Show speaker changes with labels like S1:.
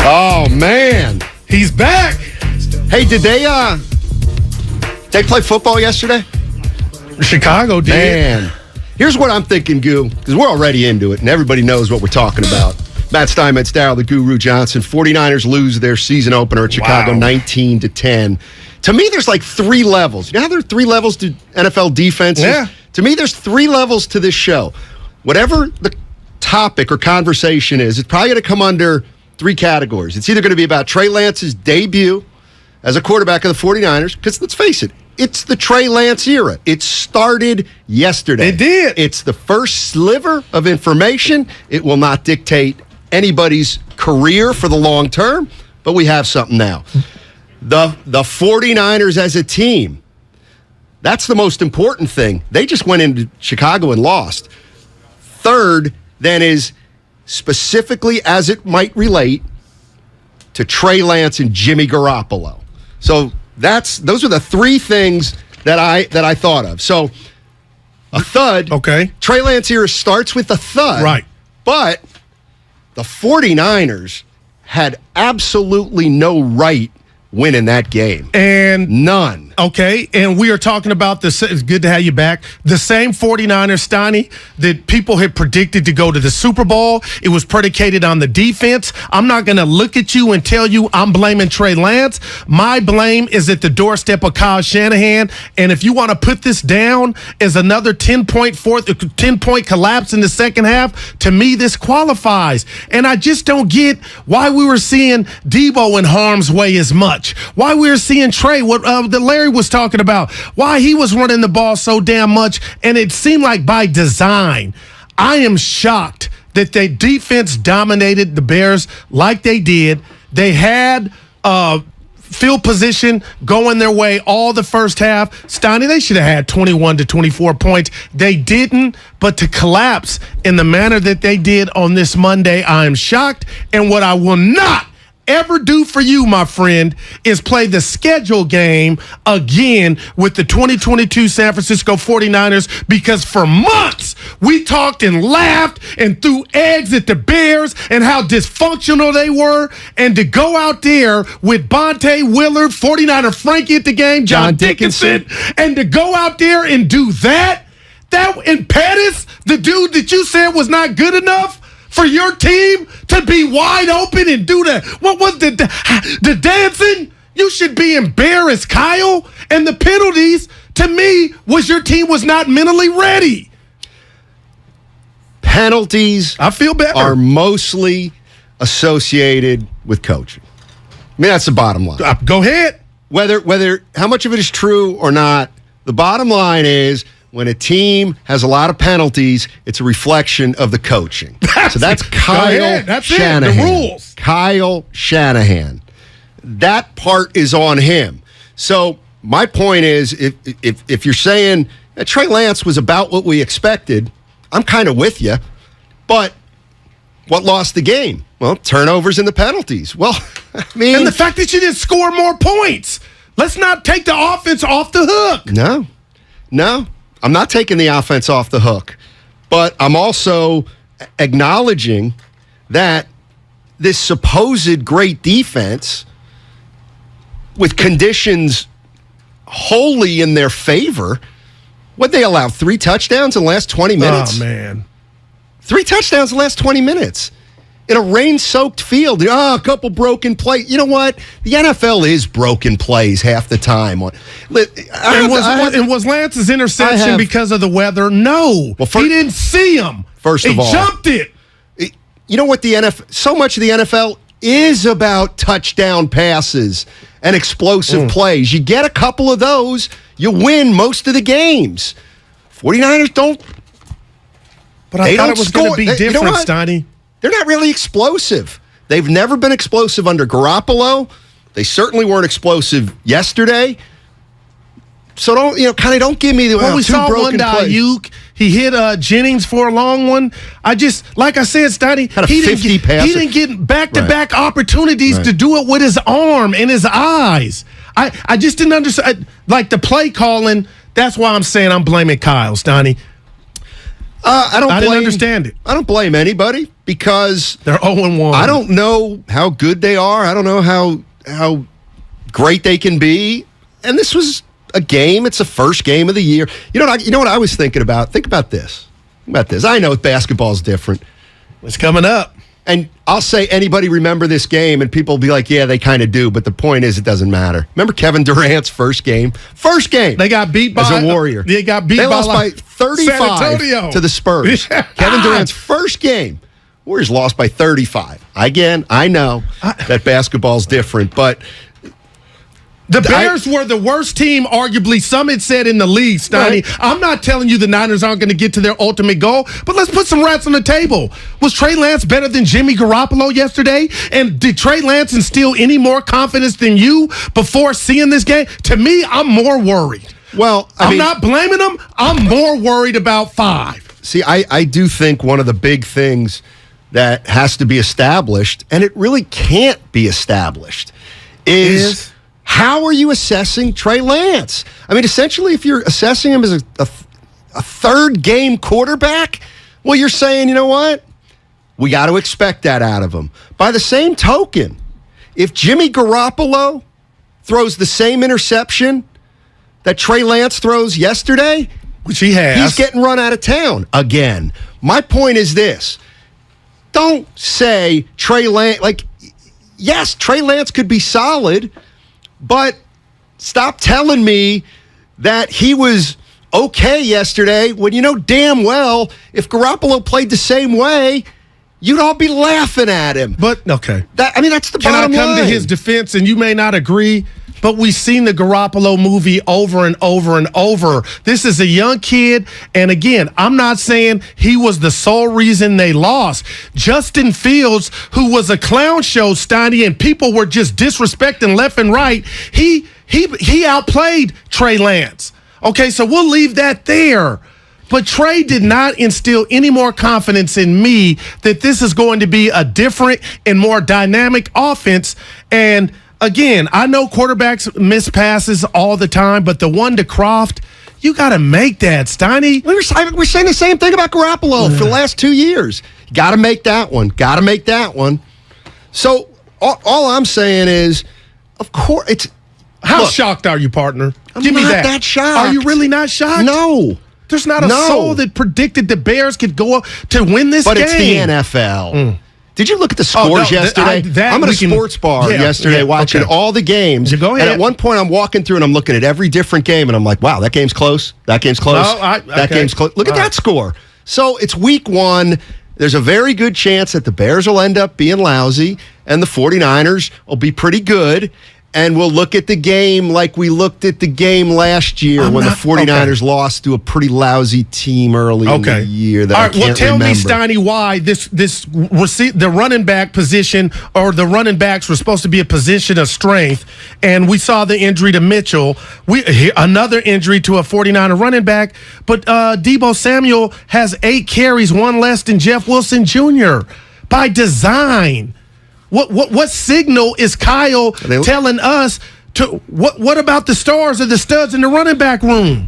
S1: Oh, man.
S2: He's back.
S1: Hey, did they play football yesterday?
S2: Chicago did.
S1: Man. Here's what I'm thinking, Goo, because we're already into it, and everybody knows what we're talking about. Matt Steinmetz, Darryl the Guru Johnson. 49ers lose their season opener at Chicago 19-10. To me, there's like three levels. You know how there are three levels to NFL defenses?
S2: Yeah.
S1: To me, there's three levels to this show. Whatever the topic or conversation is, it's probably going to come under three categories. It's either going to be about Trey Lance's debut as a quarterback of the 49ers, because let's face it, it's the Trey Lance era. It started yesterday.
S2: It did.
S1: It's the first sliver of information. It will not dictate anybody's career for the long term, but we have something now. The 49ers as a team, that's the most important thing. They just went into Chicago and lost. Third, then, is specifically as it might relate to Trey Lance and Jimmy Garoppolo. So those are the three things that I thought of. So a thud.
S2: Okay.
S1: Trey Lance here starts with a thud.
S2: Right.
S1: But the 49ers had absolutely no right winning that game.
S2: And
S1: none.
S2: Okay, and we are talking about this. It's good to have you back. The same 49ers, Steiny, that people had predicted to go to the Super Bowl. It was predicated on the defense. I'm not going to look at you and tell you I'm blaming Trey Lance. My blame is at the doorstep of Kyle Shanahan. And if you want to put this down as another 10-point collapse in the second half, to me, this qualifies. And I just don't get why we were seeing Debo in harm's way as much. Why we were seeing Trey, what the Larry was talking about, why he was running the ball so damn much, and it seemed like by design. I am shocked that the defense dominated the Bears like they did. They had field position going their way all the first half. Steiny, they should have had 21 to 24 points. They didn't, but to collapse in the manner that they did on this Monday, I am shocked. And what I will not ever do for you, my friend, is play the schedule game again with the 2022 San Francisco 49ers, because for months we talked and laughed and threw eggs at the Bears and how dysfunctional they were, and to go out there with Bonte Willard, 49er Frankie at the game, John Dickinson, and to go out there and do that and Pettis, the dude that you said was not good enough for your team to be wide open and do that. What was the dancing? You should be embarrassed, Kyle. And the penalties, to me, was your team was not mentally ready.
S1: Penalties,
S2: I feel better,
S1: are mostly associated with coaching. I mean, that's the bottom line.
S2: Go ahead.
S1: Whether how much of it is true or not, the bottom line is, when a team has a lot of penalties, it's a reflection of the coaching. So that's Kyle Shanahan.
S2: The rules.
S1: Kyle Shanahan. That part is on him. So my point is, if you're saying that Trey Lance was about what we expected, I'm kind of with you. But what lost the game? Well, turnovers and the penalties. Well, I mean,
S2: and the fact that you didn't score more points. Let's not take the offense off the hook.
S1: No. I'm not taking the offense off the hook, but I'm also acknowledging that this supposed great defense, with conditions wholly in their favor, what they allow 3 touchdowns in the last 20 minutes?
S2: Oh, man.
S1: 3 touchdowns in the last 20 minutes. In a rain-soaked field. A couple broken plays. You know what? The NFL is broken plays half the time.
S2: And was Lance's interception because of the weather? No. Well, he didn't see him.
S1: First of all.
S2: He jumped it.
S1: You know what? So much of the NFL is about touchdown passes and explosive plays. You get a couple of those, you win most of the games. 49ers don't.
S2: But I thought it was going to be different,
S1: you know what?
S2: Steiny.
S1: They're not really explosive. They've never been explosive under Garoppolo. They certainly weren't explosive yesterday. So don't give me the
S2: we
S1: two
S2: saw
S1: broken
S2: one
S1: plays.
S2: Ayuk. He hit Jennings for a long one. Like I said, Steiny,
S1: had a 50 passer.
S2: He didn't get back-to-back opportunities to do it with his arm and his eyes. I just didn't understand. Like the play calling, that's why I'm saying I'm blaming Kyle, Steiny.
S1: I
S2: didn't understand it.
S1: I don't blame anybody because
S2: they're 0-1.
S1: I don't know how good they are. I don't know how great they can be. And this was a game. It's the first game of the year. You know what I was thinking about? Think about this. I know basketball's different.
S2: It's coming up.
S1: And I'll say anybody remember this game, and people will be like, yeah, they kind of do. But the point is, it doesn't matter. Remember Kevin Durant's first game? They got beat by as a Warrior.
S2: They
S1: lost by 35 to the Spurs. Kevin Durant's first game. Warriors lost by 35. Again, I know that basketball's different, but
S2: the Bears were the worst team, arguably, some had said, in the league, Steiny. Right. I'm not telling you the Niners aren't going to get to their ultimate goal, but let's put some rats on the table. Was Trey Lance better than Jimmy Garoppolo yesterday? And did Trey Lance instill any more confidence than you before seeing this game? To me, I'm more worried.
S1: Well,
S2: I'm not blaming them. I'm more worried about 5.
S1: See, I do think one of the big things that has to be established, and it really can't be established, is how are you assessing Trey Lance? I mean, essentially, if you're assessing him as a third-game quarterback, well, you're saying, you know what? We got to expect that out of him. By the same token, if Jimmy Garoppolo throws the same interception that Trey Lance throws yesterday,
S2: which he has,
S1: he's getting run out of town again. My point is this. Don't say Trey Lance, yes, Trey Lance could be solid, but stop telling me that he was okay yesterday when you know damn well if Garoppolo played the same way, you'd all be laughing at him.
S2: But, okay.
S1: That's the bottom line.
S2: Can I come to his defense, and you may not agree, but we've seen the Garoppolo movie over and over and over. This is a young kid, and again, I'm not saying he was the sole reason they lost. Justin Fields, who was a clown show, Steiny, and people were just disrespecting left and right, he outplayed Trey Lance. Okay, so we'll leave that there. But Trey did not instill any more confidence in me that this is going to be a different and more dynamic offense. And again, I know quarterbacks miss passes all the time, but the one to Croft, you got to make that, Steiny.
S1: We're saying the same thing about Garoppolo for the last 2 years. Got to make that one. So all I'm saying is, of course, it's.
S2: How shocked are you, partner? Give me that.
S1: I'm not that shocked.
S2: Are you really not shocked?
S1: No.
S2: There's not a soul that predicted the Bears could go up to win this game.
S1: But it's the NFL. Did you look at the scores yesterday? I'm at a sports bar yesterday watching all the games.
S2: Go ahead.
S1: And at one point, I'm walking through and I'm looking at every different game, and I'm like, wow, that game's close. That game's close. That game's close. Look at that score. So it's week 1. There's a very good chance that the Bears will end up being lousy, and the 49ers will be pretty good. And we'll look at the game like we looked at the game last year when the 49ers lost to a pretty lousy team early in the year that I can't
S2: tell
S1: remember.
S2: Me, Steiny, why the running back position or the running backs were supposed to be a position of strength, and we saw the injury to Mitchell. Another injury to a 49er running back, but Deebo Samuel has 8 carries, 1 less than Jeff Wilson Jr. by design. What signal is Kyle telling us to what about the stars or the studs in the running back room?